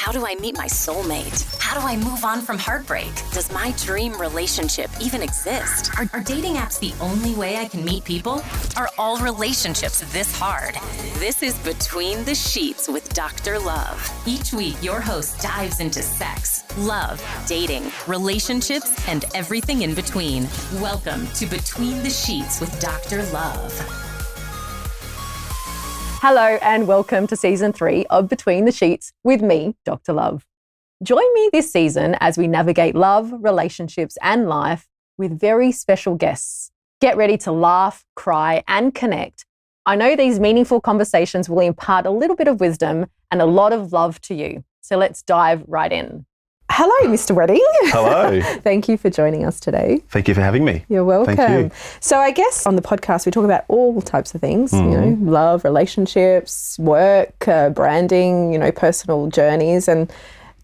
How do I meet my soulmate? How do I move on from heartbreak? Does my dream relationship even exist? Are dating apps the only way I can meet people? Are all relationships this hard? This is Between the Sheets with Dr. Love. Each week, your host dives into sex, love, dating, relationships, and everything in between. Welcome to Between the Sheets with Dr. Love. Hello and welcome to Season 3 of Between the Sheets with me, Dr. Love. Join me this season as we navigate love, relationships and life with very special guests. Get ready to laugh, cry and connect. I know these meaningful conversations will impart a little bit of wisdom and a lot of love to you. So let's dive right in. Hello, Mr. Wedding. Hello. Thank you for joining us today. Thank you for having me. You're welcome. Thank you. So I guess on the podcast, we talk about all types of things, love, relationships, work, branding, personal journeys. And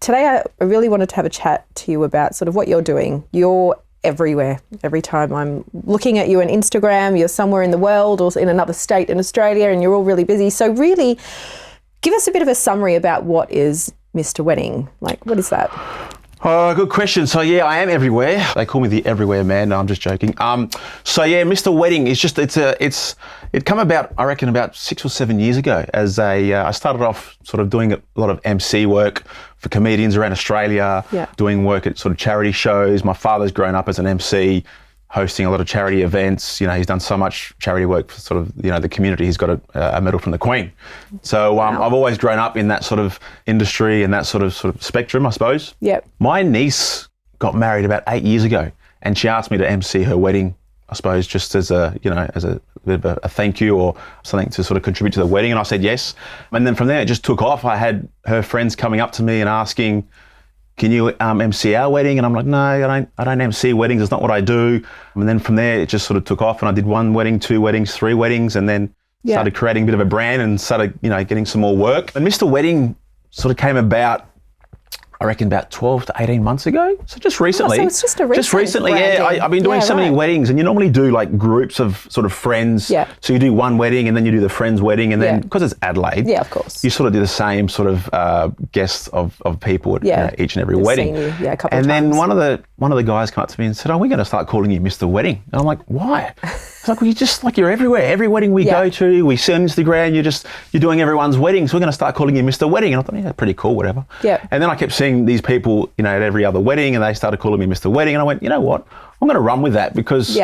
today I really wanted to have a chat to you about sort of what you're doing. You're everywhere. Every time I'm looking at you on Instagram, you're somewhere in the world or in another state in Australia and you're all really busy. So really give us a bit of a summary about what is Mr. Wedding. Like, what is that? Oh, good question. So yeah, I am everywhere. They call me the everywhere man. No, I'm just joking. So yeah, Mr. Wedding is just, it come about, I reckon about 6 or 7 years ago as I started off sort of doing a lot of MC work for comedians around Australia, doing work at sort of charity shows. My father's grown up as an MC, hosting a lot of charity events. He's done so much charity work for sort of, the community. He's got a medal from the Queen. So I've always grown up in that sort of industry and that sort of spectrum, I suppose. Yep. My niece got married about 8 years ago and she asked me to MC her wedding, I suppose, just as a bit of a thank you or something to sort of contribute to the wedding. And I said yes. And then from there, it just took off. I had her friends coming up to me and asking, can you MC our wedding? And I'm like, no, I don't MC weddings. It's not what I do. And then from there, it just sort of took off and I did 1 wedding, 2 weddings, 3 weddings, and then started creating a bit of a brand and started, getting some more work. And Mr. Wedding sort of came about, I reckon about 12 to 18 months ago. So just recently. So it's just a recent Just recently, branding. I've been doing so many weddings and you normally do like groups of sort of friends. Yeah. So you do 1 wedding and then you do the friend's wedding and then because it's Adelaide. Yeah, of course. You sort of do the same sort of guests of people at each and every wedding. Seen you, a couple and of times. then one of the guys came up to me and said, we're going to start calling you Mr. Wedding. And I'm like, why? It's like, well, you're everywhere. Every wedding we go to, we see on Instagram, you're doing everyone's wedding. So we're going to start calling you Mr. Wedding. And I thought, yeah, pretty cool, whatever. Yeah. And then I kept seeing these people, at every other wedding and they started calling me Mr. Wedding. And I went, you know what? I'm going to run with that because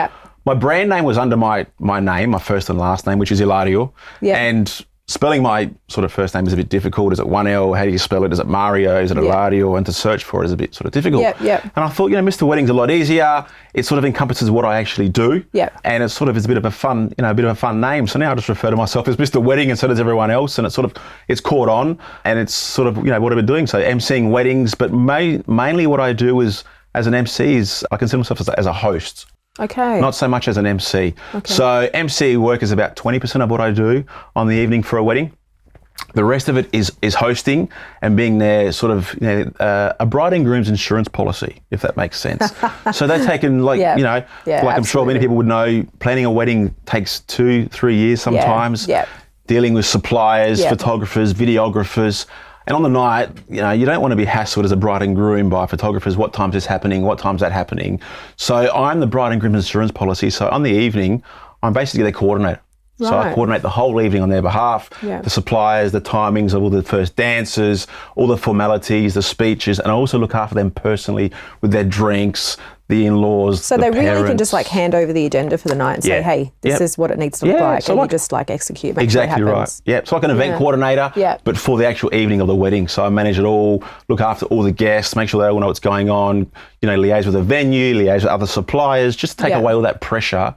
my brand name was under my name, my first and last name, which is Ilario. Yeah. And spelling my sort of first name is a bit difficult. Is it 1 L? How do you spell it? Is it Mario? Is it Ilario? And to search for it is a bit sort of difficult. Yeah. And I thought, Mr. Wedding's a lot easier. It sort of encompasses what I actually do. Yeah. And it's sort of a bit of a fun, name. So now I just refer to myself as Mr. Wedding and so does everyone else. And it's caught on and it's sort of, what I've been doing. So emceeing weddings, but mainly what I do is as an MC is I consider myself as a host. Okay. Not so much as an MC. Okay. So MC work is about 20% of what I do on the evening for a wedding. The rest of it is hosting and being there sort of, a bride and groom's insurance policy, if that makes sense. So they're taking I'm sure many people would know, planning a wedding takes 2-3 years sometimes. Yeah. Dealing with suppliers, photographers, videographers. And on the night, you don't want to be hassled as a bride and groom by photographers. What time's this happening? What time's that happening? So I'm the bride and groom's insurance policy. So on the evening, I'm basically their coordinator. Right. So I coordinate the whole evening on their behalf, the suppliers, the timings of all the first dances, all the formalities, the speeches, and I also look after them personally with their drinks, the in-laws, so they really can just hand over the agenda for the night and say, hey, this is what it needs to look like, so and you just execute, make sure it happens. Exactly right. Yeah, it's like an event coordinator, but for the actual evening of the wedding. So I manage it all, look after all the guests, make sure they all know what's going on, liaise with the venue, liaise with other suppliers, just take away all that pressure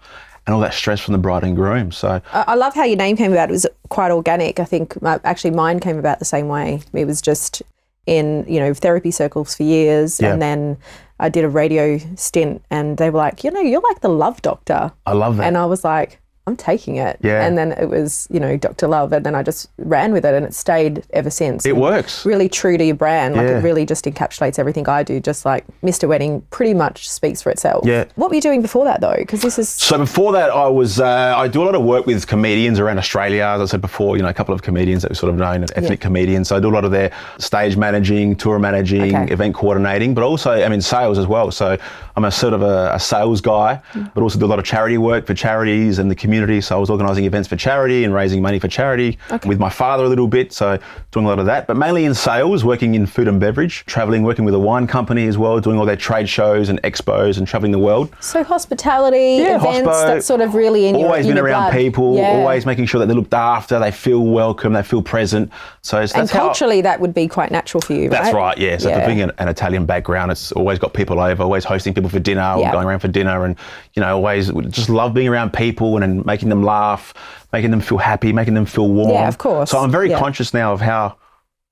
and all that stress from the bride and groom. So I love how your name came about. It was quite organic. I think actually mine came about the same way. It was just in, therapy circles for years. And then I did a radio stint and they were like, you're like the love doctor. I love that. And I was like, I'm taking it. Yeah. And then it was, Dr. Love, and then I just ran with it, and it stayed ever since. It works. Really true to your brand. Like, Yeah. it really just encapsulates everything I do, just like Mr. Wedding pretty much speaks for itself. Yeah. What were you doing before that, though? Because this is... So before that, I do a lot of work with comedians around Australia. As I said before, a couple of comedians that were sort of known as ethnic comedians. So I do a lot of their stage managing, tour managing, event coordinating, but also I'm in sales as well. So I'm a sort of a sales guy, but also do a lot of charity work for charities and the community. So I was organising events for charity and raising money for charity with my father a little bit. So doing a lot of that, but mainly in sales, working in food and beverage, travelling, working with a wine company as well, doing all their trade shows and expos and travelling the world. So hospitality, events, that's sort of really in your Always been around blood. people, always making sure that they're looked after, they feel welcome, they feel present. So that's and culturally, that would be quite natural for you, right? That's right, yeah. So for being an Italian background, it's always got people over, always hosting people for dinner or going around for dinner, and always just love being around people and making them laugh, making them feel happy, making them feel warm. Yeah, of course. So I'm very conscious now of how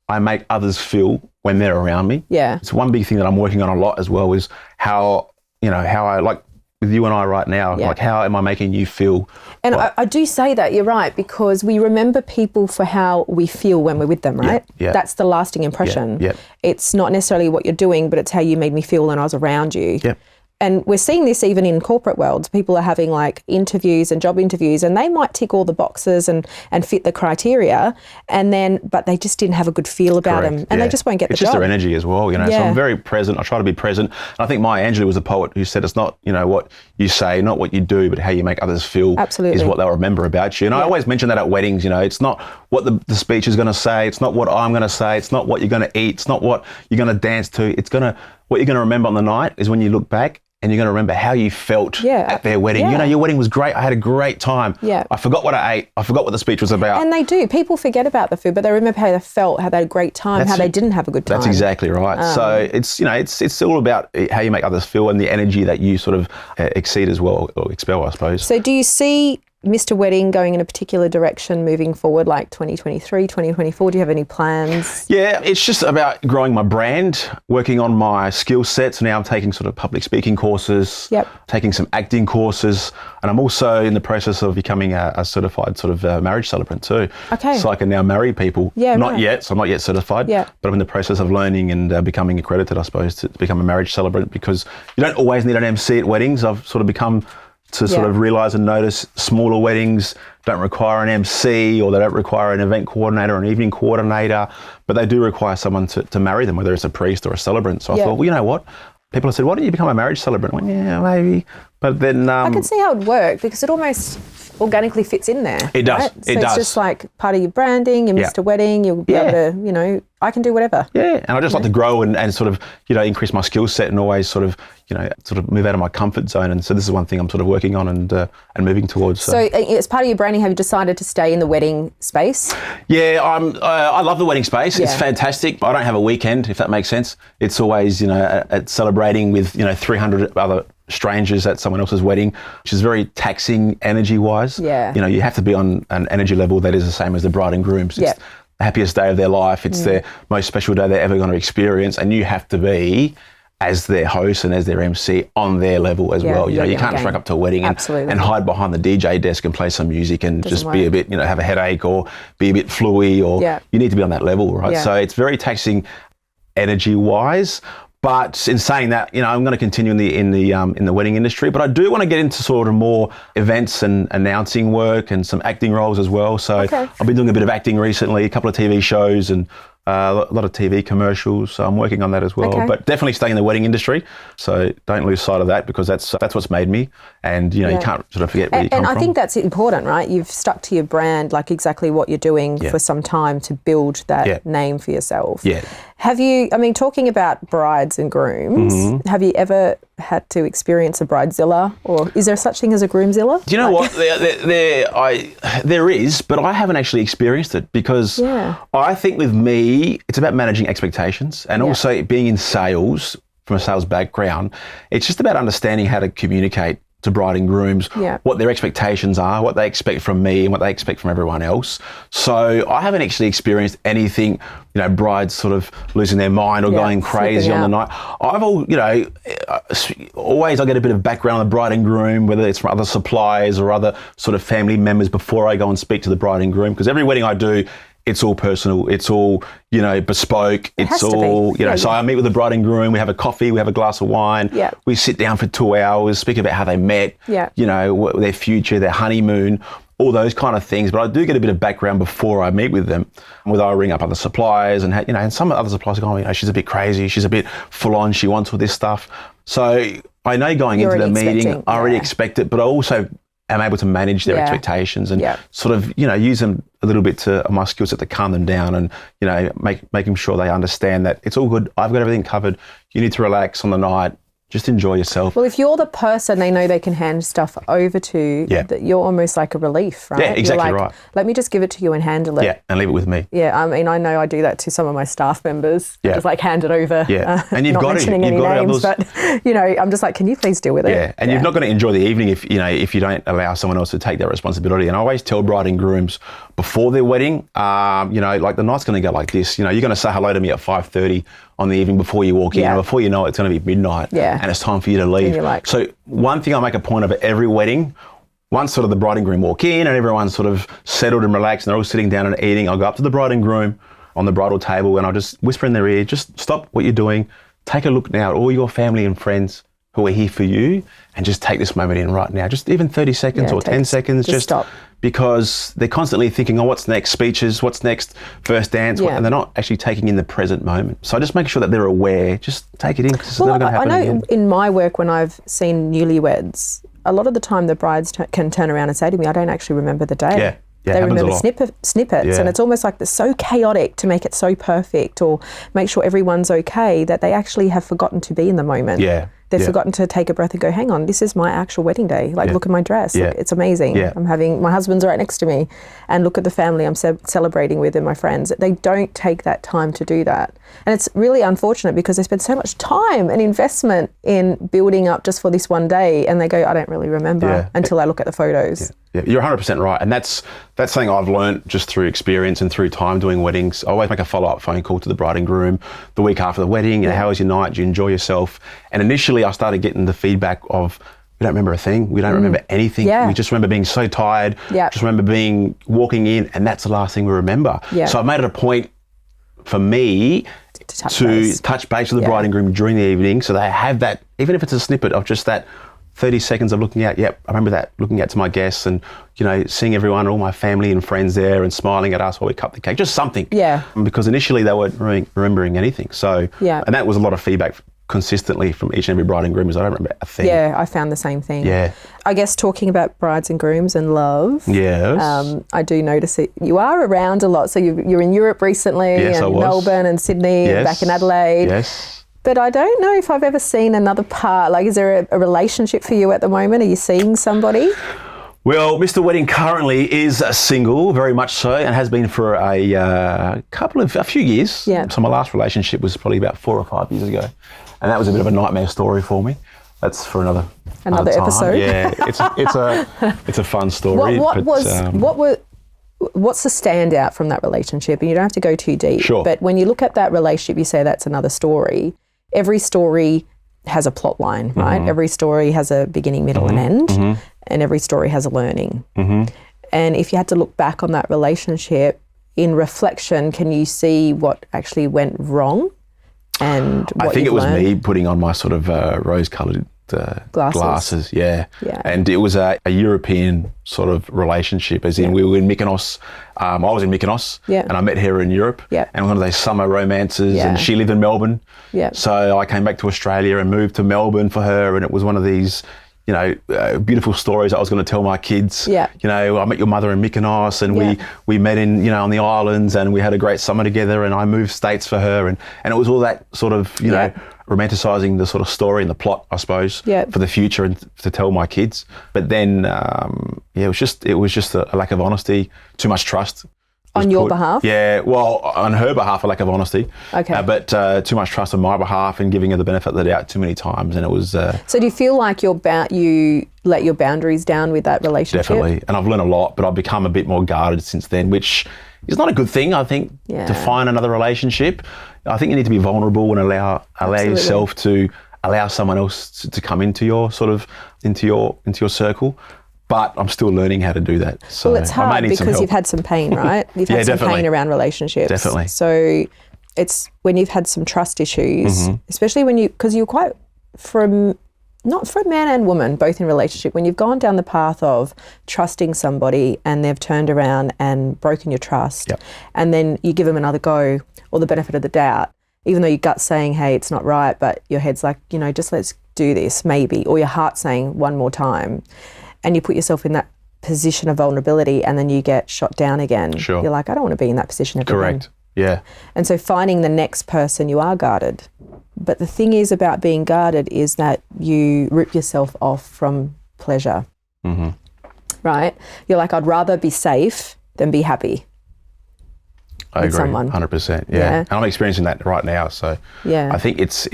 I make others feel when they're around me. Yeah. It's one big thing that I'm working on a lot as well, is how I, like with you and I right now, like how am I making you feel? And I do say that, you're right, because we remember people for how we feel when we're with them, right? Yeah. That's the lasting impression. Yeah. It's not necessarily what you're doing, but it's how you made me feel when I was around you. Yeah. And we're seeing this even in corporate worlds. People are having like interviews and job interviews, and they might tick all the boxes and fit the criteria, but they just didn't have a good feel about them, and they just won't get the job. It's just their energy as well, So I'm very present. I try to be present. And I think Maya Angelou was a poet who said it's not, what you say, not what you do, but how you make others feel is what they'll remember about you. And I always mention that at weddings, it's not what the speech is going to say. It's not what I'm going to say. It's not what you're going to eat. It's not what you're going to dance to. What you're going to remember on the night is when you look back and you're going to remember how you felt at their wedding. Your wedding was great. I had a great time. Yeah. I forgot what I ate. I forgot what the speech was about. And they do. People forget about the food, but they remember how they felt, how they had a great time, how they didn't have a good time. That's exactly right. So it's all about how you make others feel and the energy that you sort of exceed as well, or expel, I suppose. So do you see Mr. Wedding going in a particular direction moving forward, like 2023, 2024? Do you have any plans? Yeah, it's just about growing my brand, working on my skill sets. Now I'm taking sort of public speaking courses, taking some acting courses, and I'm also in the process of becoming a certified sort of marriage celebrant too. Okay. So I can now marry people. Yeah, Not yet, so I'm not yet certified, but I'm in the process of learning and becoming accredited, I suppose, to become a marriage celebrant, because you don't always need an MC at weddings. I've sort of become to sort of realise and notice smaller weddings don't require an MC, or they don't require an event coordinator or an evening coordinator, but they do require someone to marry them, whether it's a priest or a celebrant. So I thought, well, you know what? People have said, why don't you become a marriage celebrant? I went, yeah, maybe. But then... I can see how it would work, because it almost organically fits in there. It does. Right? It so does. it's just like part of your branding, your Mr. Wedding, you'll be able to, I can do whatever. Yeah, and I just like to grow and sort of, increase my skill set, and always sort of move out of my comfort zone. And so this is one thing I'm sort of working on and moving towards. So as part of your branding, have you decided to stay in the wedding space? Yeah, I love the wedding space. It's fantastic. I don't have a weekend, if that makes sense. It's always, at celebrating with, 300 other strangers at someone else's wedding, which is very taxing energy-wise. Yeah. You have to be on an energy level that is the same as the bride and groom's. It's the happiest day of their life. It's their most special day they're ever going to experience, and you have to be, as their host and as their MC, on their level as well. You can't truck up to a wedding and hide behind the DJ desk and play some music and just be a bit, have a headache or be a bit fluey, or you need to be on that level, right? Yeah. So it's very taxing energy-wise. But in saying that, I'm going to continue in the wedding industry, but I do want to get into sort of more events and announcing work and some acting roles as well. So I've been doing a bit of acting recently, a couple of TV shows and a lot of TV commercials. So I'm working on that as well. But definitely staying in the wedding industry. So don't lose sight of that, because that's what's made me. And you can't sort of forget where you come from. And I think that's important, right? You've stuck to your brand, like exactly what you're doing for some time to build that name for yourself. Yeah. Have you, talking about brides and grooms, have you ever had to experience a bridezilla, or is there such thing as a groomzilla? Do you know what? There is, but I haven't actually experienced it, because I think with me, it's about managing expectations, and also being in sales, from a sales background, it's just about understanding how to communicate to bride and grooms, Yeah. what their expectations are, what they expect from me and what they expect from everyone else. So I haven't actually experienced anything, brides sort of losing their mind or going crazy on the night. I've always I get a bit of background on the bride and groom, whether it's from other suppliers or other sort of family members before I go and speak to the bride and groom, because every wedding I do, it's all personal. It's all, bespoke. It's all, so I meet with the bride and groom. We have a coffee. We have a glass of wine. Yeah. We sit down for 2 hours, speak about how they met, their future, their honeymoon, all those kind of things. But I do get a bit of background before I meet with them. Whether I ring up other suppliers and, and some other suppliers go, she's a bit crazy. She's a bit full on. She wants all this stuff. So I know going into the meeting, I already expect it, but I also am able to manage their expectations and sort of, use them a little bit to my skill set to calm them down and, making sure they understand that it's all good. I've got everything covered. You need to relax on the night. Just enjoy yourself. Well, if you're the person they know they can hand stuff over to, that you're almost like a relief, right? Yeah, exactly right. Let me just give it to you and handle it. Yeah, and leave it with me. Yeah, I mean, I know I do that to some of my staff members. Yeah. Just hand it over. Yeah, and you've not got mentioning to. Any names, but, I'm just like, can you please deal with it? Yeah, and you've not got to enjoy the evening if you don't allow someone else to take that responsibility. And I always tell bride and grooms before their wedding, the night's going to go like this. You're going to say hello to me at 5:30 on the evening before you walk in, and before you know it, it's going to be midnight, and it's time for you to leave. So one thing I make a point of at every wedding, once sort of the bride and groom walk in and everyone's sort of settled and relaxed and they're all sitting down and eating, I'll go up to the bride and groom on the bridal table and I'll just whisper in their ear, just stop what you're doing, take a look now at all your family and friends who are here for you, and just take this moment in right now. Just even 30 seconds or 10 seconds. Just stop. Because they're constantly thinking, what's next? Speeches, what's next? First dance, and they're not actually taking in the present moment. So I just make sure that they're aware. Just take it in, because it's never going to happen again. In my work, when I've seen newlyweds, a lot of the time the brides can turn around and say to me, I don't actually remember the day. Yeah. They remember snippets, and it's almost like they're so chaotic to make it so perfect or make sure everyone's okay that they actually have forgotten to be in the moment. Yeah. They've forgotten to take a breath and go, hang on, this is my actual wedding day. Look at my dress. Look, it's amazing. Yeah. My husband's right next to me, and look at the family I'm celebrating with and my friends. They don't take that time to do that. And it's really unfortunate because they spend so much time and investment in building up just for this one day, and they go, I don't really remember until I look at the photos. Yeah, you're 100% right. And that's something I've learned just through experience and through time doing weddings. I always make a follow-up phone call to the bride and groom the week after the wedding. How was your night? Did you enjoy yourself? And initially I started getting the feedback of, we don't remember a thing. We don't remember anything. We just remember being so tired. Just remember walking in, and that's the last thing we remember. So I've made it a point for me to touch base with the bride and groom during the evening, so they have that, even if it's a snippet of just that 30 seconds of looking at, I remember that, looking out to my guests and, seeing everyone, all my family and friends there and smiling at us while we cut the cake, just something. Yeah. Because initially they weren't remembering anything. So, and that was a lot of feedback consistently from each and every bride and groom, is I don't remember a thing. Yeah, I found the same thing. Yeah. I guess talking about brides and grooms and love. Yes. I do notice it. You are around a lot. So you're in Europe recently, and Melbourne and Sydney, and back in Adelaide. Yes. But I don't know if I've ever seen another part. Is there a relationship for you at the moment? Are you seeing somebody? Well, Mr. Wedding currently is single, very much so, and has been for a few years. Yeah. So my last relationship was probably about 4 or 5 years ago, and that was a bit of a nightmare story for me. That's for another episode. Yeah, it's a fun story. What's the standout from that relationship? And you don't have to go too deep. Sure. But when you look at that relationship, you say that's another story. Every story has a plot line, right? Mm-hmm. Every story has a beginning, middle, and end, and every story has a learning. Mm-hmm. And if you had to look back on that relationship in reflection, can you see what actually went wrong? And what I think it was learned? me putting on my sort of rose-coloured glasses. Yeah. And it was a European sort of relationship, as in we were in Mykonos. I was in Mykonos, and I met her in Europe, and one of those summer romances, and she lived in Melbourne. So I came back to Australia and moved to Melbourne for her, and it was one of these, beautiful stories I was going to tell my kids. I met your mother in Mykonos, and we met in, on the islands, and we had a great summer together, and I moved states for her, and it was all that sort of, romanticising the sort of story and the plot, I suppose, for the future and to tell my kids. But then, it was just a lack of honesty, too much trust. On your behalf? Yeah, well, on her behalf, a lack of honesty. Okay. But too much trust on my behalf and giving her the benefit of the doubt too many times. And it was... So do you feel like you let your boundaries down with that relationship? Definitely. And I've learned a lot, but I've become a bit more guarded since then, which is not a good thing, I think, to find another relationship. I think you need to be vulnerable and allow yourself to allow someone else to come into your into your circle. But I'm still learning how to do that. So well, it's hard because you've had some pain, right? You've had some pain around relationships. Definitely. So it's when you've had some trust issues, especially because you're quite not for man and woman, both in relationship, when you've gone down the path of trusting somebody and they've turned around and broken your trust, and then you give them another go or the benefit of the doubt, even though your gut's saying, hey, it's not right, but your head's like, just let's do this, maybe, or your heart's saying one more time. And you put yourself in that position of vulnerability and then you get shot down again. Sure. You're like, I don't want to be in that position ever again. Correct. Yeah. And so finding the next person, you are guarded. But the thing is about being guarded is that you rip yourself off from pleasure. Mm-hmm. Right? You're like, I'd rather be safe than be happy. I agree, 100%. Yeah. And I'm experiencing that right now. So I think it's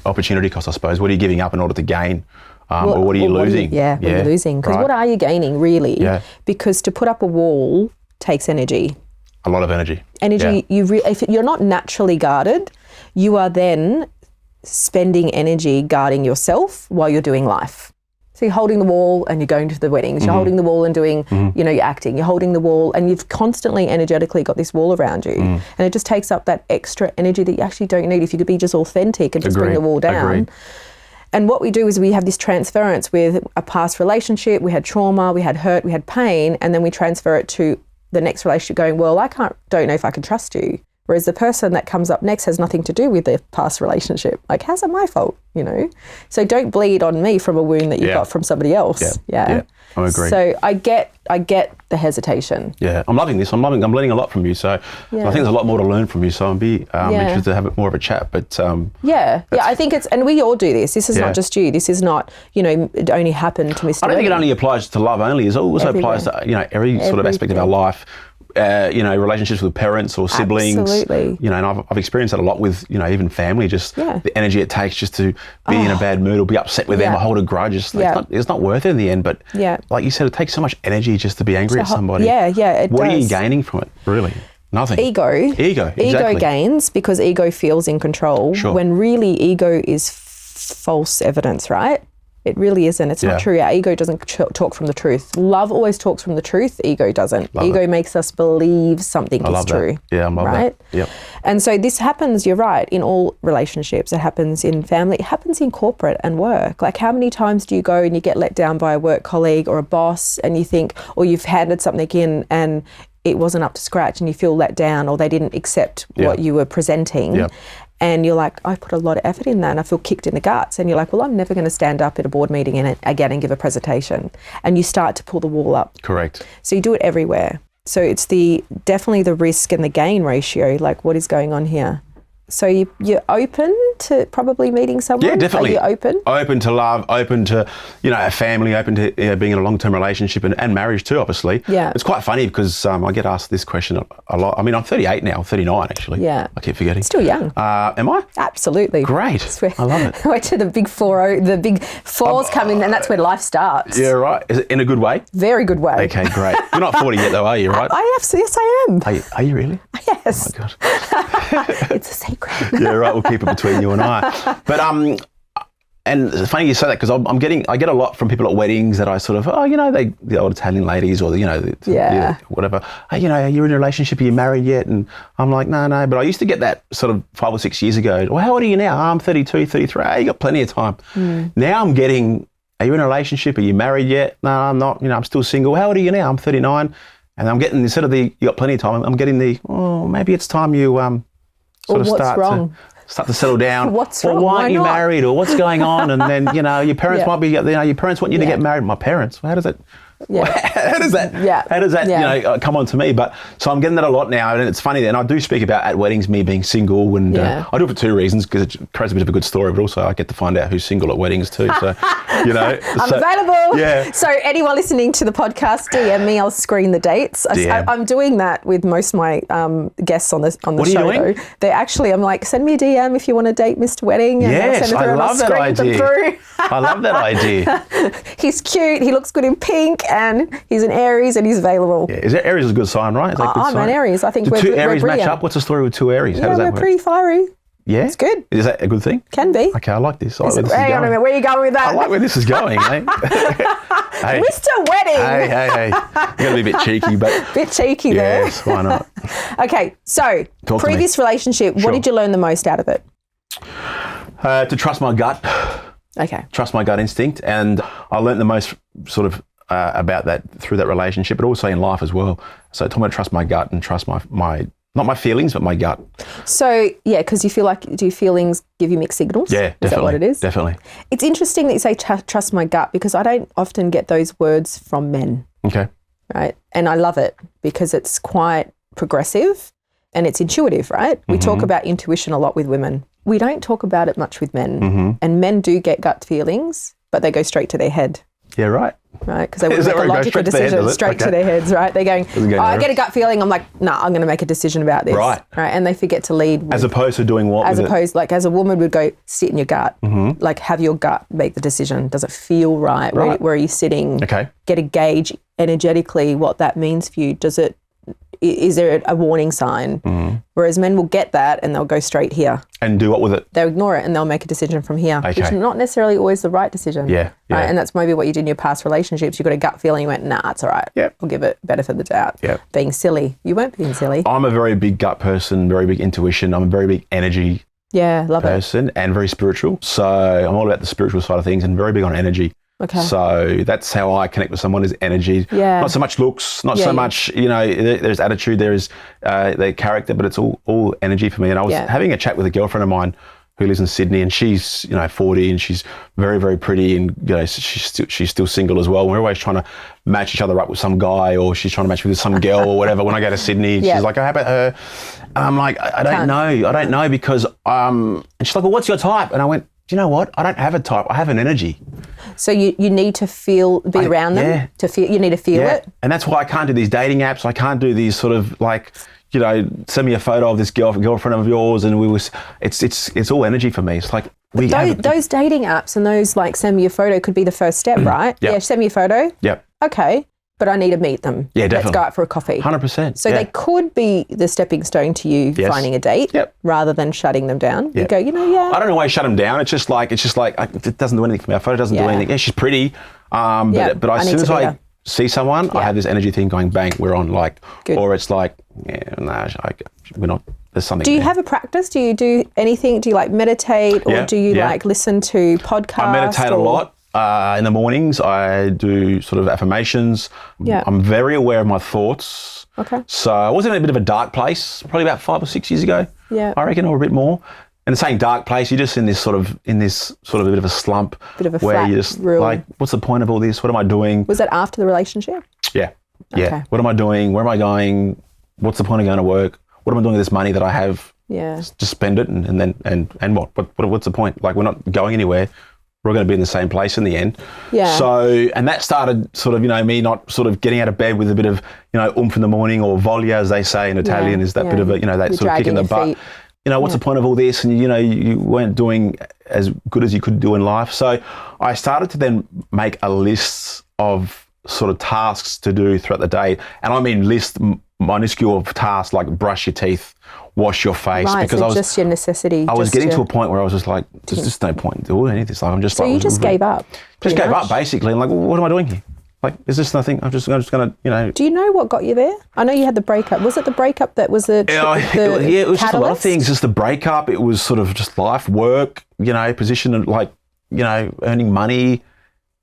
opportunity cost, I suppose. What are you giving up in order to gain? Or what are you losing? What are you losing? Because what are you gaining, really? Yeah. Because to put up a wall takes energy. A lot of energy. If you're not naturally guarded, you are then spending energy guarding yourself while you're doing life. So you're holding the wall and you're going to the weddings. You're holding the wall and doing, you're acting. You're holding the wall and you've constantly energetically got this wall around you. And it just takes up that extra energy that you actually don't need if you could be just authentic and just bring the wall down. Agreed. And what we do is we have this transference with a past relationship. We had trauma, we had hurt, we had pain, and then we transfer it to the next relationship going, well, don't know if I can trust you. Whereas the person that comes up next has nothing to do with the past relationship. Like, how's it my fault, So don't bleed on me from a wound that you got from somebody else. Yeah. I agree. So I get the hesitation. Yeah, I'm loving this. I'm learning a lot from you. So I think there's a lot more to learn from you. So I'm interested to have more of a chat. But I think and we all do this. This is not just you. This is not, it only happened to Mr. I don't think it only applies to love only. It also applies to, every sort of aspect of our life. Relationships with parents or siblings. Absolutely. And I've experienced that a lot with, even family, just the energy it takes just to be in a bad mood or be upset with them or hold a grudge. It's not worth it in the end. But like you said, it takes so much energy just to be angry at somebody. What are you gaining from it, really? Nothing. Ego. Exactly. Ego gains because ego feels in control when really ego is false evidence, right? It really isn't. It's not true. Our ego doesn't talk from the truth. Love always talks from the truth. Ego doesn't. Ego makes us believe something is true. Yeah, I love that. Yep. And so this happens, you're right, in all relationships. It happens in family. It happens in corporate and work. Like, how many times do you go and you get let down by a work colleague or a boss and you think, or you've handed something in and it wasn't up to scratch and you feel let down or they didn't accept what you were presenting. Yep. And you're like, I put a lot of effort in that and I feel kicked in the guts. And you're like, well, I'm never going to stand up at a board meeting again and give a presentation. And you start to pull the wall up. Correct. So you do it everywhere. So it's definitely the risk and the gain ratio, like what is going on here. So you're open to probably meeting someone? Yeah, definitely. Are you open? Open to love, open to, a family, open to being in a long-term relationship and marriage too, obviously. Yeah. It's quite funny because I get asked this question a lot. I mean, I'm 38 now, 39 actually. Yeah. I keep forgetting. Still young. Am I? Absolutely. Great. I love it. Wait till the big fours come in and that's where life starts. Yeah, right. Is it in a good way? Very good way. Okay, great. You're not 40 yet though, are you, right? Yes, I am. Are you really? Yes. Oh my God. It's a secret. Yeah, right. We'll keep it between you and I. But and it's funny you say that because I get a lot from people at weddings that I sort of the old Italian ladies or whatever. Hey, are you in a relationship? Are you married yet? And I'm like, no. But I used to get that sort of 5 or 6 years ago. Well, how old are you now? I'm 32, 33. You got plenty of time. Now I'm getting, are you in a relationship? Are you married yet? No, I'm not. I'm still single. How old are you now? I'm 39. And I'm getting, instead of you got plenty of time, I'm getting maybe it's time you start to settle down. What's wrong? Why aren't you married? Or what's going on? And then, your parents Yeah. might be, your parents want you to get married. My parents, how does that How does that come on to me? But so I'm getting that a lot now, and it's funny. And I do speak about at weddings me being single, and I do it for two reasons, because it creates a bit of a good story, but also I get to find out who's single at weddings too. So I'm available. Yeah. So anyone listening to the podcast, DM me. I'll screen the dates. I'm doing that with most of my guests on the show. What are you doing? Though. They're actually, I'm like, send me a DM if you want to date Mr. Wedding. And yes, I love that idea. I love that idea. He's cute. He looks good in pink, and he's an Aries, and he's available. Yeah. Aries is a good sign, right? Is that a good I'm sign? an Aries. I think Do two Aries we're match up? What's the story with two Aries? How does that work? We're pretty fiery. Yeah? It's good. Is that a good thing? Can be. Okay, I like this. I like where this is hang on a going. minute. Where are you going with that? I like where this is going, eh? Hey. Mr. Wedding. Hey. You're going to be a bit cheeky, but... Bit cheeky there. Yes, why not? Okay, so previous relationship, what did you learn the most out of it? To trust my gut. Okay. Trust my gut instinct. And I learned the most sort of about that through that relationship, but also in life as well. So it taught me to trust my gut and trust my not my feelings, but my gut. So, because you feel like, do feelings give you mixed signals? Yeah, definitely. Is that what it is? Definitely. It's interesting that you say trust my gut, because I don't often get those words from men. Okay. Right? And I love it because it's quite progressive and it's intuitive, right? We talk about intuition a lot with women. We don't talk about it much with men. And men do get gut feelings, but they go straight to their head. Yeah, right. Right, because they would make a logical decision straight to their heads, right? They're going, I get a gut feeling. I'm like, I'm going to make a decision about this. Right. And they forget to lead. As opposed to doing what? As a woman would go, sit in your gut. Like, have your gut make the decision. Does it feel right? Where are you sitting? Okay. Get a gauge energetically what that means for you. Is there a warning sign? Whereas men will get that and they'll go straight here. And do what with it? They'll ignore it and they'll make a decision from here, which is not necessarily always the right decision. Yeah. Right? And that's maybe what you did in your past relationships. You got a gut feeling, you went, it's all right. Yeah. I'll give it benefit of the doubt. Yeah. Being silly. You weren't being silly. I'm a very big gut person, very big intuition. I'm a very big energy person and very spiritual. So I'm all about the spiritual side of things and very big on energy. Okay. So that's how I connect with someone, is energy. Yeah. Not so much looks, not so much, there's attitude, there is their character, but it's all energy for me. And I was having a chat with a girlfriend of mine who lives in Sydney, and she's 40 and she's very, very pretty, and she's still single as well. We're always trying to match each other up with some guy, or she's trying to match with some girl or whatever. When I go to Sydney, she's like, how about her? And I'm like, I don't know because and she's like, well, what's your type? And I went, do you know what? I don't have a type. I have an energy. So you need to be around them to feel. You need to feel it, and that's why I can't do these dating apps. I can't do these sort of like, send me a photo of this girlfriend of yours, and it's all energy for me. It's like those dating apps and those like send me a photo could be the first step, right? Yeah, send me a photo. Yep. Okay. But I need to meet them. Yeah, definitely. Let's go out for a coffee. 100%. So they could be the stepping stone to you finding a date rather than shutting them down. You go, I don't always shut them down. It's just like, it doesn't do anything for me. Our photo doesn't do anything. Yeah, she's pretty. But as soon as I see someone, I have this energy thing going, bang, we're on, like, or it's like, we're not, there's something. Do you have a practice? Do you do anything? Do you like meditate or do you like listen to podcasts? I meditate a lot. In the mornings, I do sort of affirmations. Yeah. I'm very aware of my thoughts. Okay. So I was in a bit of a dark place probably about 5 or 6 years ago. Yeah. I reckon, or a bit more. And saying dark place, you're just in this sort of a bit of a slump. Bit of a where flat you're just room. like, what's the point of all this? What am I doing? Was that after the relationship? Yeah. Yeah. Okay. What am I doing? Where am I going? What's the point of going to work? What am I doing with this money that I have? Yeah. Just spend it and then what? What's the point? Like, we're not going anywhere. We're going to be in the same place in the end. Yeah. So, and that started sort of, me not sort of getting out of bed with a bit of, oomph in the morning, or voglia, as they say in Italian, is that bit of a, that sort of kick in the butt. What's the point of all this? And, you weren't doing as good as you could do in life. So I started to then make a list of sort of tasks to do throughout the day. And I mean list minuscule of tasks like brush your teeth, wash your face, because I was just your necessity. I was getting to a point where I was just like, there's just no point in doing any of this. Like, I'm just so like, you just gave up. Just gave up basically. And like, well, what am I doing here? Like, is this nothing? I'm just going to, Do you know what got you there? I know you had the breakup. Was it the breakup that was the it was catalyst? Just a lot of things. Just the breakup. It was sort of just life, work, position, and like, earning money.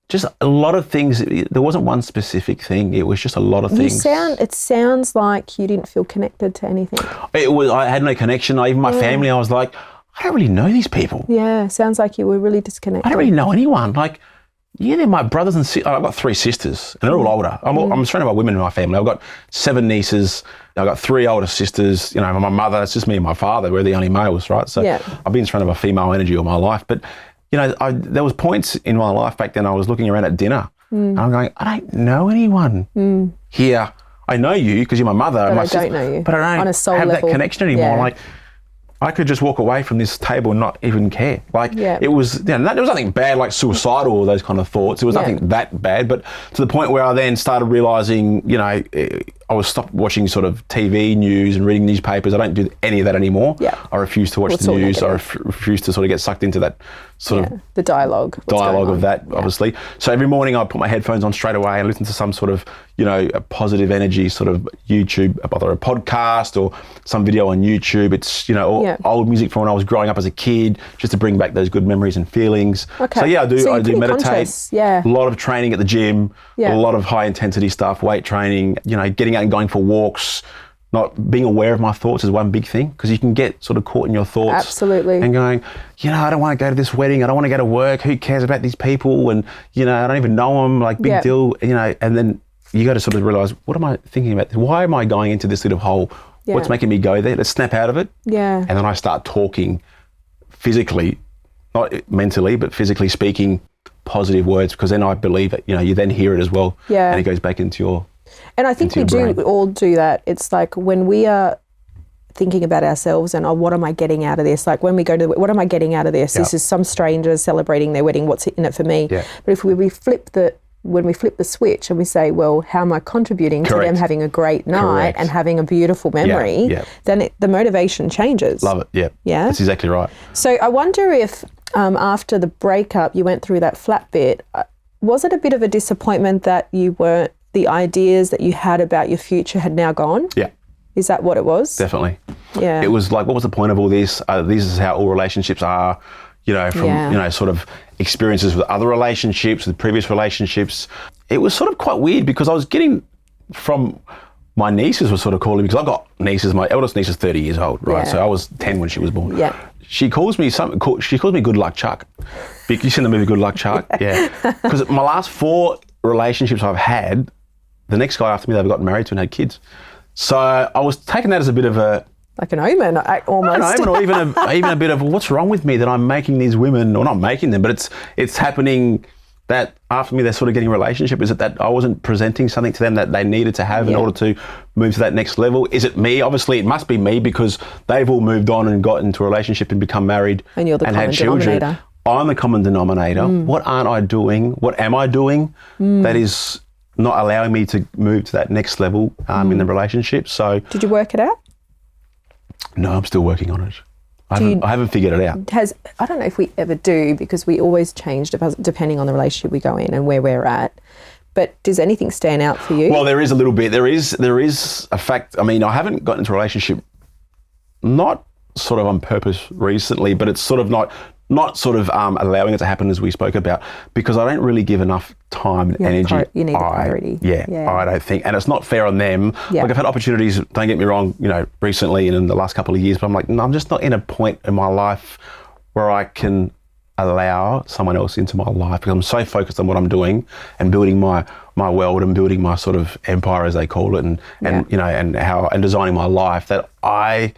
Just a lot of things. There wasn't one specific thing. It was just a lot of things. It sounds like you didn't feel connected to anything. I had no connection. Even my family, I was like, I don't really know these people. Yeah, sounds like you were really disconnected. I don't really know anyone. Like, yeah, they're my brothers and sisters. I've got 3 sisters, and they're all older. I'm surrounded by women in my family. I've got 7 nieces. I've got 3 older sisters. You know, my mother, it's just me and my father. We're the only males, right? So I've been surrounded by female energy all my life. But, you know, there was points in my life back then I was looking around at dinner, and I'm going, I don't know anyone here. I know you because you're my mother. But my I don't know you. But I don't on a soul have level. that connection anymore. Yeah. Like, I could just walk away from this table and not even care. Like, it was, you know, there was nothing bad like suicidal or those kind of thoughts. It was nothing that bad, but to the point where I then started realising, you know, I was stopped watching sort of TV news and reading newspapers. I don't do any of that anymore. Yeah. I refuse to watch the news. I refuse to sort of get sucked into that sort of the dialogue of that, obviously. So every morning I'd put my headphones on straight away and listen to some sort of, you know, a positive energy sort of YouTube, either a podcast or some video on YouTube. It's, you know, old music from when I was growing up as a kid, just to bring back those good memories and feelings. Okay. So yeah, I do meditate. Conscious. Yeah. A lot of training at the gym, a lot of high intensity stuff, weight training, you know, getting out and going for walks. Not being aware of my thoughts is one big thing, because you can get sort of caught in your thoughts. Absolutely. And going, you know, I don't want to go to this wedding. I don't want to go to work. Who cares about these people? And, you know, I don't even know them. Like, big deal, you know. And then you got to sort of realise, what am I thinking about? Why am I going into this little hole? What's making me go there? Let's snap out of it. Yeah. And then I start talking physically, not mentally, but physically speaking positive words, because then I believe it. You know, you then hear it as well. Yeah. And it goes back into your And I think we all do that. It's like when we are thinking about ourselves and, what am I getting out of this? Like when we go to, what am I getting out of this? This is some stranger celebrating their wedding. What's in it for me? Yeah. But if when we flip the switch and we say, well, how am I contributing to them having a great night and having a beautiful memory, then the motivation changes. Love it. Yeah. Yeah. That's exactly right. So I wonder if after the breakup, you went through that flat bit, was it a bit of a disappointment that the ideas that you had about your future had now gone? Yeah. Is that what it was? Definitely. Yeah. It was like, what was the point of all this? This is how all relationships are, you know, from, you know, sort of experiences with other relationships, with previous relationships. It was sort of quite weird, because I was getting from my nieces were sort of calling me, because I've got nieces. My eldest niece is 30 years old, right? Yeah. So I was 10 when she was born. Yeah. She calls me Good Luck Chuck. You seen the movie Good Luck Chuck? Yeah. Because my last 4 relationships I've had, the next guy after me, they've gotten married to and had kids. So I was taking that as a bit of a... like an omen, almost. An omen, or even a bit of, what's wrong with me that I'm making these women, or not making them, but it's happening that after me they're sort of getting a relationship. Is it that I wasn't presenting something to them that they needed to have in order to move to that next level? Is it me? Obviously it must be me, because they've all moved on and got into a relationship and become married and you're the and had children. Denominator. I'm the common denominator. What aren't I doing? What am I doing that is not allowing me to move to that next level in the relationship? So did you work it out? No, I'm still working on it. I haven't figured it out. I don't know if we ever do, because we always change depending on the relationship we go in and where we're at. But does anything stand out for you? Well, there is a little bit. There is a fact. I mean, I haven't gotten into a relationship, not sort of on purpose recently, but it's sort of not sort of allowing it to happen, as we spoke about, because I don't really give enough time and energy. You need the priority. I don't think, and it's not fair on them. Yeah. Like, I've had opportunities, don't get me wrong, you know, recently and in the last couple of years, but I'm like, no, I'm just not in a point in my life where I can allow someone else into my life, because I'm so focused on what I'm doing and building my world and building my sort of empire, as they call it, and you know, and designing my life, that I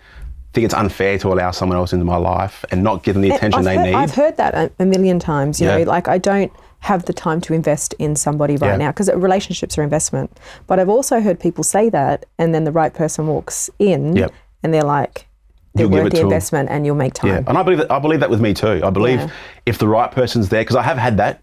think it's unfair to allow someone else into my life and not give them the attention they need. I've heard that a million times, you know, like, I don't have the time to invest in somebody right now, because relationships are investment. But I've also heard people say that, and then the right person walks in and they're like, they're worth the investment and you'll make time. Yeah. And I believe that with me too. I believe if the right person's there, because I have had that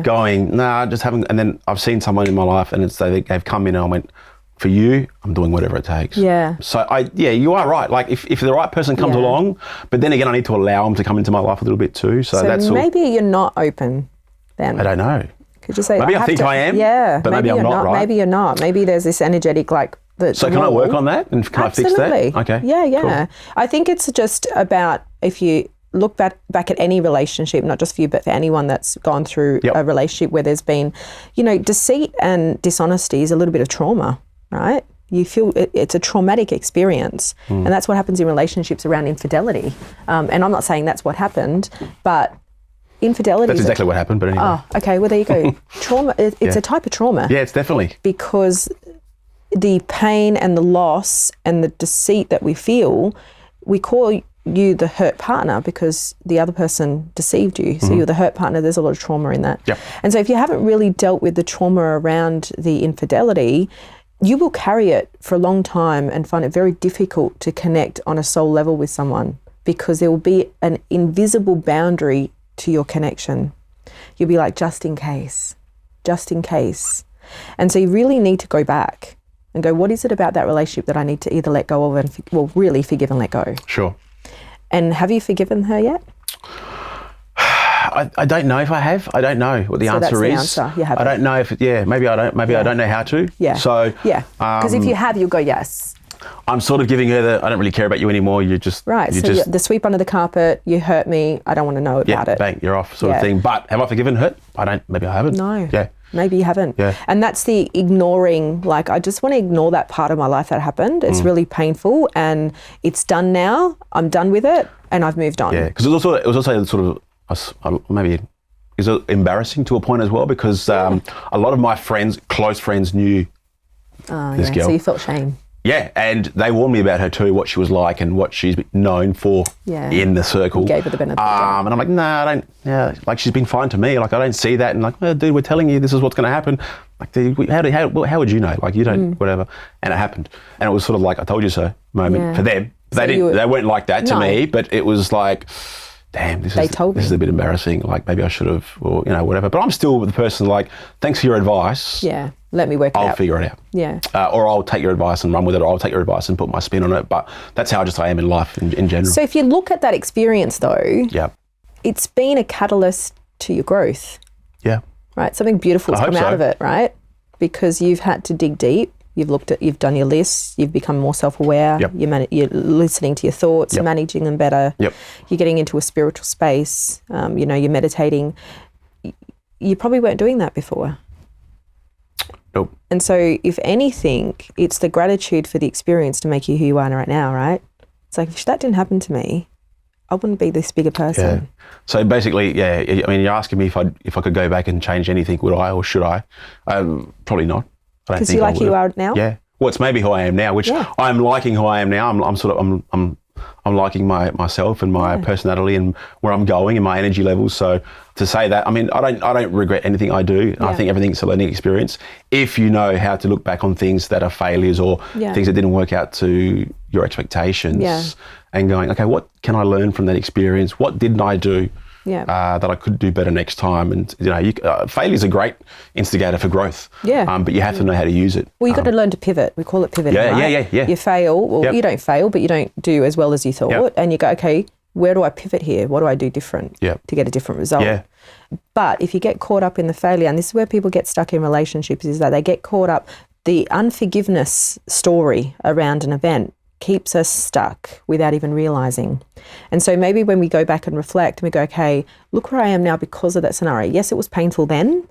going, nah, just haven't, and then I've seen someone in my life and they've come in and I went, for you, I'm doing whatever it takes. Yeah. So you are right. Like, if the right person comes along, but then again, I need to allow them to come into my life a little bit too. So that's maybe you're not open then. I don't know. Could you say, maybe I think I am. Yeah. But maybe I'm not, right? Maybe you're not. Maybe there's this energetic, like, so can I work on that, and can I fix that? Okay. Yeah. Cool. I think it's just about, if you look back at any relationship, not just for you, but for anyone that's gone through a relationship where there's been, you know, deceit and dishonesty is a little bit of trauma. Right? You feel it's a traumatic experience. And that's what happens in relationships around infidelity. And I'm not saying that's what happened, but Infidelity. That's exactly what happened, but anyway. Oh, okay. Well, there you go. Trauma. It's a type of trauma. Yeah, it's definitely. Because the pain and the loss and the deceit that we feel, we call you the hurt partner because the other person deceived you. So you're the hurt partner. There's a lot of trauma in that. Yep. And so if you haven't really dealt with the trauma around the infidelity, you will carry it for a long time and find it very difficult to connect on a soul level with someone because there will be an invisible boundary to your connection. You'll be like, just in case. And so you really need to go back and go, what is it about that relationship that I need to either let go of and, really forgive and let go? Sure. And have you forgiven her yet? I don't know if I have. I don't know what the answer is. That's the answer. You haven't. I don't know if maybe I don't. Maybe I don't know how to. Yeah. So because if you have, you'll go yes. I'm sort of giving her I don't really care about you anymore. You just right. You so just, the sweep under the carpet. You hurt me. I don't want to know about it. Bang, you're off, sort of thing. But have I forgiven her? I don't. Maybe I haven't. No. Yeah. Maybe you haven't. Yeah. And that's the ignoring. Like, I just want to ignore that part of my life that happened. It's really painful, and it's done now. I'm done with it, and I've moved on. Yeah. Because it was also sort of maybe. Is it embarrassing to a point as well? Because a lot of my close friends knew this girl. So you felt shame. Yeah, and they warned me about her too, what she was like and what she's known for in the circle. You gave her the benefit of the doubt. And I'm like, I don't, like she's been fine to me. Like, I don't see that. And like, well, dude, we're telling you this is what's going to happen. Like, dude, how would you know? Like, you don't, whatever. And it happened. And it was sort of like, I told you so moment for them. So they weren't like that to me, but it was like, damn, this is a bit embarrassing. Like, maybe I should have, or, whatever. But I'm still the person like, thanks for your advice. Yeah, let me work it out. I'll figure it out. Yeah. Or I'll take your advice and run with it, or I'll take your advice and put my spin on it. But that's how I am in life in general. So if you look at that experience though, it's been a catalyst to your growth. Yeah. Right? Something beautiful has come out of it, right? Because you've had to dig deep. You've done your lists, you've become more self-aware, you're listening to your thoughts, managing them better, you're getting into a spiritual space, you're meditating. You probably weren't doing that before. Nope. And so if anything, it's the gratitude for the experience to make you who you are right now, right? It's like, if that didn't happen to me, I wouldn't be this bigger person. Yeah. So basically, I mean, you're asking me if I could go back and change anything, would I or should I? Probably not. Because you like who you are now? Yeah. Well, it's maybe who I am now, which I'm liking who I am now. I'm liking myself and my personality and where I'm going and my energy levels. So to say that, I mean, I don't regret anything I do. I think everything's a learning experience. If you know how to look back on things that are failures or things that didn't work out to your expectations and going, okay, what can I learn from that experience? What didn't I do? That I could do better next time. And, failure is a great instigator for growth. But you have to know how to use it. Well, you've got to learn to pivot. We call it pivoting, right? Yeah. You fail, you don't fail, but you don't do as well as you thought. And you go, okay, where do I pivot here? What do I do different to get a different result? But if you get caught up in the failure, and this is where people get stuck in relationships, is that they get caught up, the unforgiveness story around an event keeps us stuck without even realizing. And so maybe when we go back and reflect and we go, okay, look where I am now because of that scenario. Yes, it was painful then,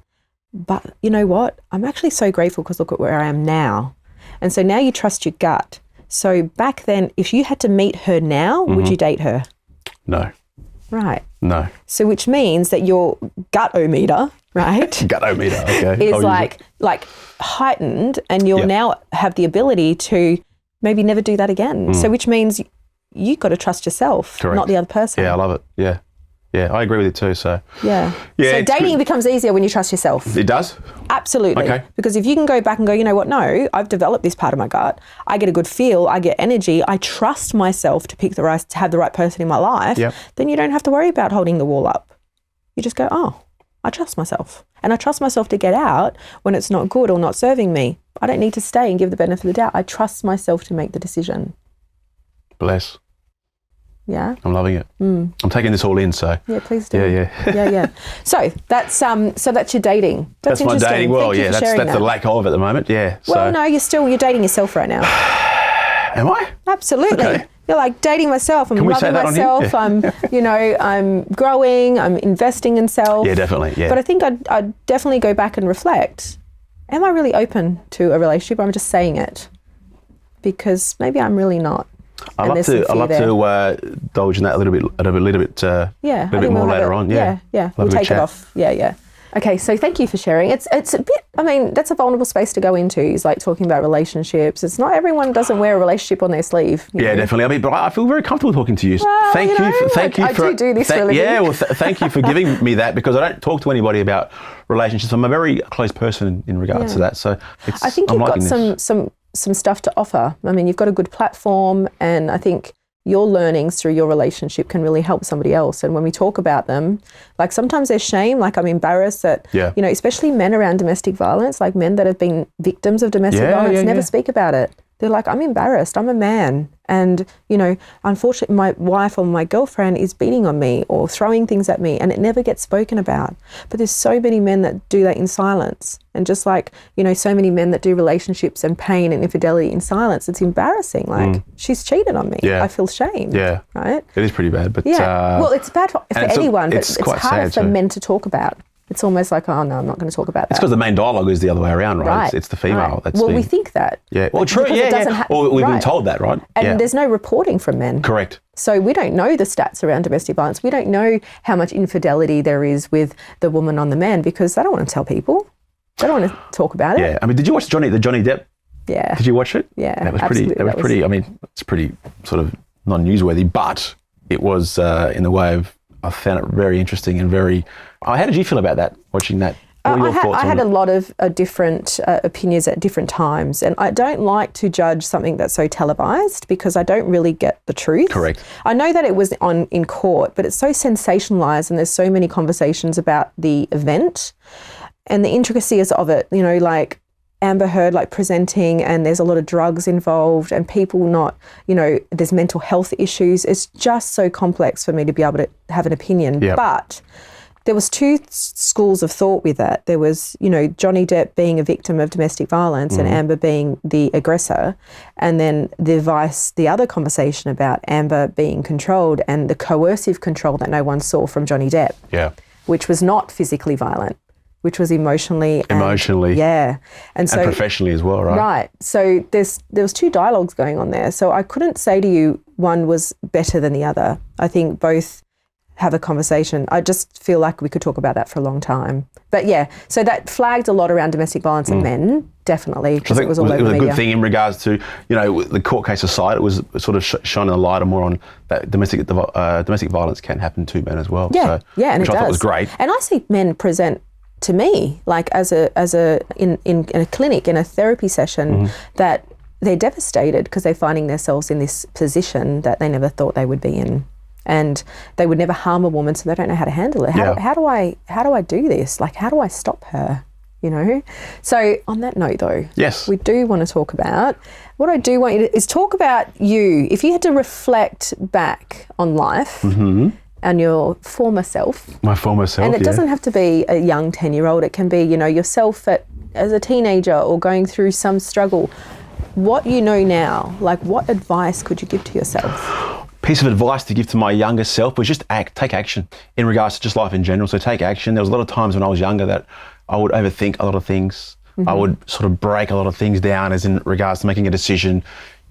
but you know what? I'm actually so grateful because look at where I am now. And so now you trust your gut. So back then, if you had to meet her now, would you date her? No. Right. No. So which means that your gut-o-meter, right? Gut-o-meter, okay. is like heightened, and you'll now have the ability to maybe never do that again. So which means you've got to trust yourself, not the other person. Yeah, I love it. Yeah. Yeah, I agree with it too. So so dating becomes easier when you trust yourself. It does? Absolutely. Okay. Because if you can go back and go, you know what, no, I've developed this part of my gut. I get a good feel, I get energy, I trust myself to have the right person in my life, then you don't have to worry about holding the wall up. You just go, oh, I trust myself. And I trust myself to get out when it's not good or not serving me. I don't need to stay and give the benefit of the doubt. I trust myself to make the decision. Bless. Yeah. I'm loving it. I'm taking this all in, so. Yeah, please do. Yeah. So that's your dating. That's my interesting. dating. Well, Thank you for that's sharing the lack of at the moment. Yeah. Well, no, you're dating yourself right now. Am I? Absolutely. Okay. You're like dating myself. I'm Can we say loving that on myself. here? I'm growing. I'm investing in self. Yeah, definitely. Yeah. But I think I'd definitely go back and reflect. Am I really open to a relationship? I'm just saying it because maybe I'm really not. I'd love to indulge in that a little bit more later on. Yeah. We'll take it off. Yeah. Okay, so thank you for sharing. It's a bit, I mean, that's a vulnerable space to go into, is like talking about relationships. It's not everyone doesn't wear a relationship on their sleeve. Yeah, definitely. I mean, but I feel very comfortable talking to you. Well, thank you. I do this for a living. Yeah, well, thank you for giving me that, because I don't talk to anybody about relationships. I'm a very close person in regards to that. So I think you've got some stuff to offer. I mean, you've got a good platform, and I think your learnings through your relationship can really help somebody else. And when we talk about them, like sometimes there's shame, like I'm embarrassed that, especially men around domestic violence, like men that have been victims of domestic violence never speak about it. They're like, I'm embarrassed, I'm a man. And, unfortunately, my wife or my girlfriend is beating on me or throwing things at me, and it never gets spoken about. But there's so many men that do that in silence. And just like, so many men that do relationships and pain and infidelity in silence, it's embarrassing. Like, she's cheated on me. I feel shame. Yeah. Right? It is pretty bad. But well, it's bad for anyone, but it's harder for men to talk about. It's almost like, oh, no, I'm not going to talk about that. It's because the main dialogue is the other way around, right? It's the female. That's we think that. Yeah. Well, true. Or we've been told that, right? And there's no reporting from men. Correct. So we don't know the stats around domestic violence. We don't know how much infidelity there is with the woman on the man, because they don't want to tell people. They don't want to talk about it. Yeah. I mean, did you watch the Johnny Depp? Yeah. Did you watch it? Yeah. That was pretty. I mean, it's pretty sort of non-newsworthy, but it was in the way of, I found it very interesting and very. How did you feel about that, watching that? I had a lot of different opinions at different times, and I don't like to judge something that's so televised, because I don't really get the truth. Correct. I know that it was in court, but it's so sensationalised, and there's so many conversations about the event and the intricacies of it. Like Amber Heard presenting, and there's a lot of drugs involved, and people not, there's mental health issues. It's just so complex for me to be able to have an opinion. Yep. But there was two schools of thought with that. There was, Johnny Depp being a victim of domestic violence and Amber being the aggressor. And then the other conversation about Amber being controlled and the coercive control that no one saw from Johnny Depp. Yeah. Which was not physically violent, which was emotionally. Yeah. And professionally as well, right? Right. So there was two dialogues going on there. So I couldn't say to you one was better than the other. I think both have a conversation. I just feel like we could talk about that for a long time. But yeah, so that flagged a lot around domestic violence and men, definitely, because it was all over media. It was a good thing in regards to, the court case aside, it was sort of shining a light more on that domestic violence can happen to men as well. Yeah, and which it I does. thought was great. And I see men present to me, like in a clinic, in a therapy session, that they're devastated because they're finding themselves in this position that they never thought they would be in. And they would never harm a woman, so they don't know how to handle it. How do I do this? Like, how do I stop her? So on that note, though, yes, we do want to talk about what I do want you to is talk about you. If you had to reflect back on life and your former self, my former self, and it doesn't have to be a young 10-year-old. It can be yourself as a teenager or going through some struggle. What you know now, like what advice could you give to yourself? Piece of advice to give to my younger self was just take action in regards to just life in general. So take action. There was a lot of times when I was younger that I would overthink a lot of things. I would sort of break a lot of things down as in regards to making a decision.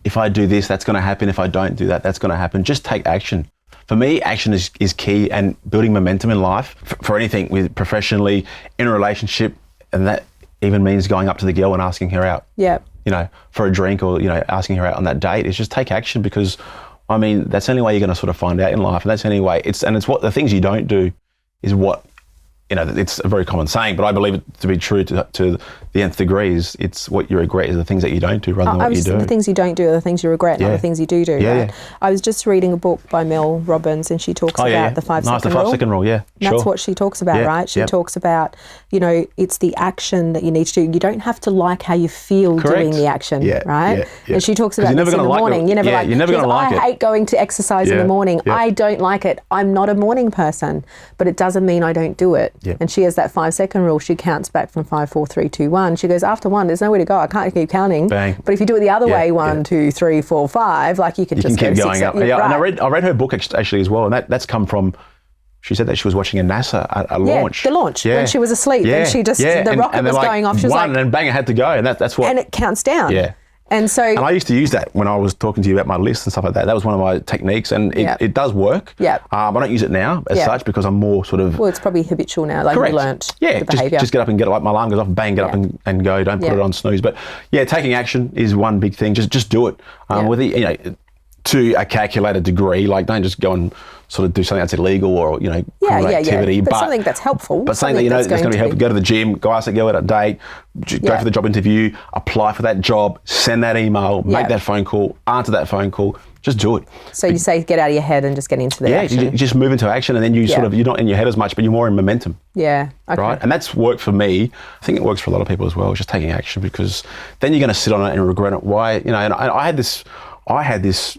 If I do this, that's going to happen. If I don't do that, that's going to happen. Just take action. For me, action is key, and building momentum in life for anything, with professionally, in a relationship, and that even means going up to the girl and asking her out. Yeah. For a drink, or asking her out on that date. Is just take action, because I mean, that's the only way you're going to sort of find out in life. And that's the only way. It's what the things you don't do is what, it's a very common saying, but I believe it to be true to the nth degree. It's what you regret is the things that you don't do rather than what you do. The things you don't do are the things you regret, not the things you do. Right? I was just reading a book by Mel Robbins, and she talks about the 5-second rule. 5-second rule, yeah. That's what she talks about, right? She talks about, it's the action that you need to do. You don't have to like how you feel doing the action, right? Yeah. And she talks about this in the morning. You're never going to like it. I hate going to exercise in the morning. Yeah. I don't like it. I'm not a morning person, but it doesn't mean I don't do it. Yeah. And she has that 5-second rule. She counts back from 5, 4, 3, 2, 1. She goes, after 1, there's nowhere to go. I can't keep counting. Bang. But if you do it the other way, 1, 2, 3, 4, 5, like you can just keep go going 6, up. Yeah, right. And I read her book actually as well, and that's come from. She said that she was watching a NASA a launch. The launch when she was asleep, and she just the rocket was going off. She was and then bang, it had to go, and that's what. And it counts down. Yeah. And so, and I used to use that when I was talking to you about my list and stuff like that. That was one of my techniques, and it does work. Yeah. I don't use it now as such because I'm more sort of... Well, it's probably habitual now, like correct. you learnt the behaviour. Just get up and get it. Like my alarm goes off, bang, get up and go. Don't put it on snooze. But yeah, taking action is one big thing. Just do it. With it, to a calculated degree. Like, don't just go and sort of do something that's illegal or criminal activity. But something that's helpful. But something that that's going to be helpful. Go to the gym, go ask a girl out a date, go for the job interview, apply for that job, send that email, make that phone call, answer that phone call. Just do it. So you say get out of your head and just get into the action. You just move into action, and then you you're not in your head as much, but you're more in momentum. Yeah. Okay. Right? And that's worked for me. I think it works for a lot of people as well, just taking action, because then you're going to sit on it and regret it. Why? And I had this,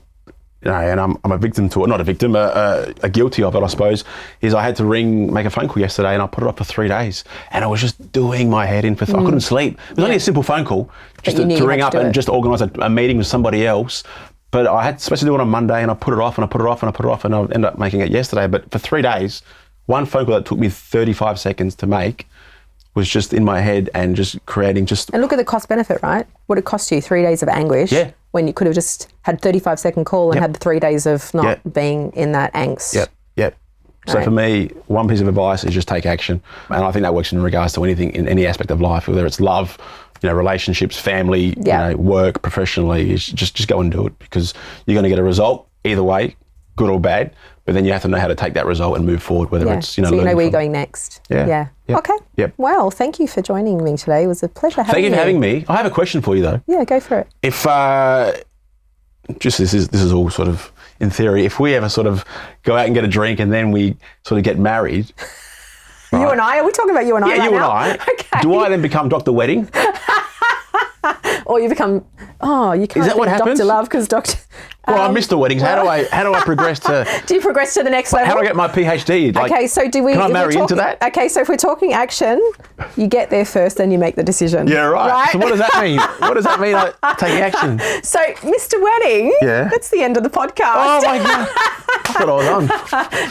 and I'm a victim to it, not a victim, a guilty of it, I suppose, is I had to make a phone call yesterday, and I put it up for 3 days, and I was just doing my head in I couldn't sleep. It was only a simple phone call, just to ring up and just organise a meeting with somebody else. But I had supposed to do it on Monday, and I put it off, and I put it off, and I put it off, and I ended up making it yesterday. But for 3 days, one phone call that took me 35 seconds to make was just in my head and just creating And look at the cost benefit, right? What it cost you, 3 days of anguish. Yeah. When you could have just had 35-second call and had the 3 days of not being in that angst. Yep. So for me, one piece of advice is just take action. And I think that works in regards to anything, in any aspect of life, whether it's love, relationships, family, work, professionally, is just go and do it, because you're going to get a result either way, good or bad. But then you have to know how to take that result and move forward, whether it's, so you know where you're going next. Yeah. Yep. Okay. Yep. Well, thank you for joining me today. It was a pleasure having you. Thank you for having me. I have a question for you, though. Yeah, go for it. If, this is all sort of in theory, if we ever sort of go out and get a drink and then we sort of get married... Right? You and I? Are we talking about you and I right now? Yeah, you and I. Okay. Do I then become Dr. Wedding? Or you become, you can't Is that what happens? Dr. Love because Dr. Well, I missed the weddings. How do I progress to... Do you progress to the next level? How do I get my PhD? Okay, so do we... Can I marry into that? Okay, so if we're talking action, you get there first, then you make the decision. Yeah, right. So what does that mean? What does that mean, like, taking action? So, Mr. Wedding, that's the end of the podcast. Oh, my God. I thought I was on.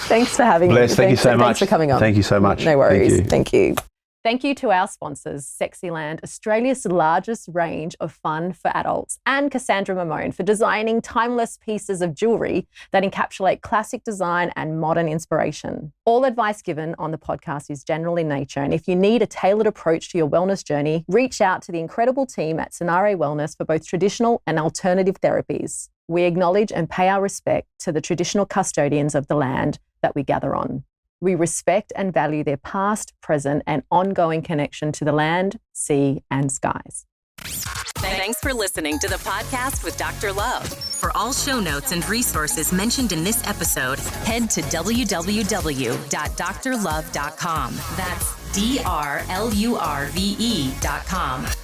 Thanks for having me. Thank you so much. Thanks for coming on. Thank you so much. No worries. Thank you. Thank you to our sponsors, Sexyland, Australia's largest range of fun for adults, and Cassandra Mamone for designing timeless pieces of jewellery that encapsulate classic design and modern inspiration. All advice given on the podcast is general in nature, and if you need a tailored approach to your wellness journey, reach out to the incredible team at Sonare Wellness for both traditional and alternative therapies. We acknowledge and pay our respect to the traditional custodians of the land that we gather on. We respect and value their past, present, and ongoing connection to the land, sea, and skies. Thanks for listening to the podcast with Dr. Love. For all show notes and resources mentioned in this episode, head to www.drlove.com. That's DRLURVE.com.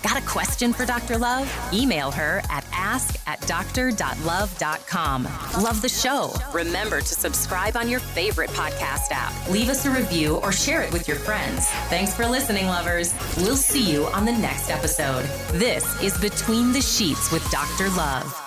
Got a question for Dr. Love? Email her at ask@dr.love.com. Love the show? Remember to subscribe on your favorite podcast app. Leave us a review or share it with your friends. Thanks for listening, lovers. We'll see you on the next episode. This is Between the Sheets with Dr. Love.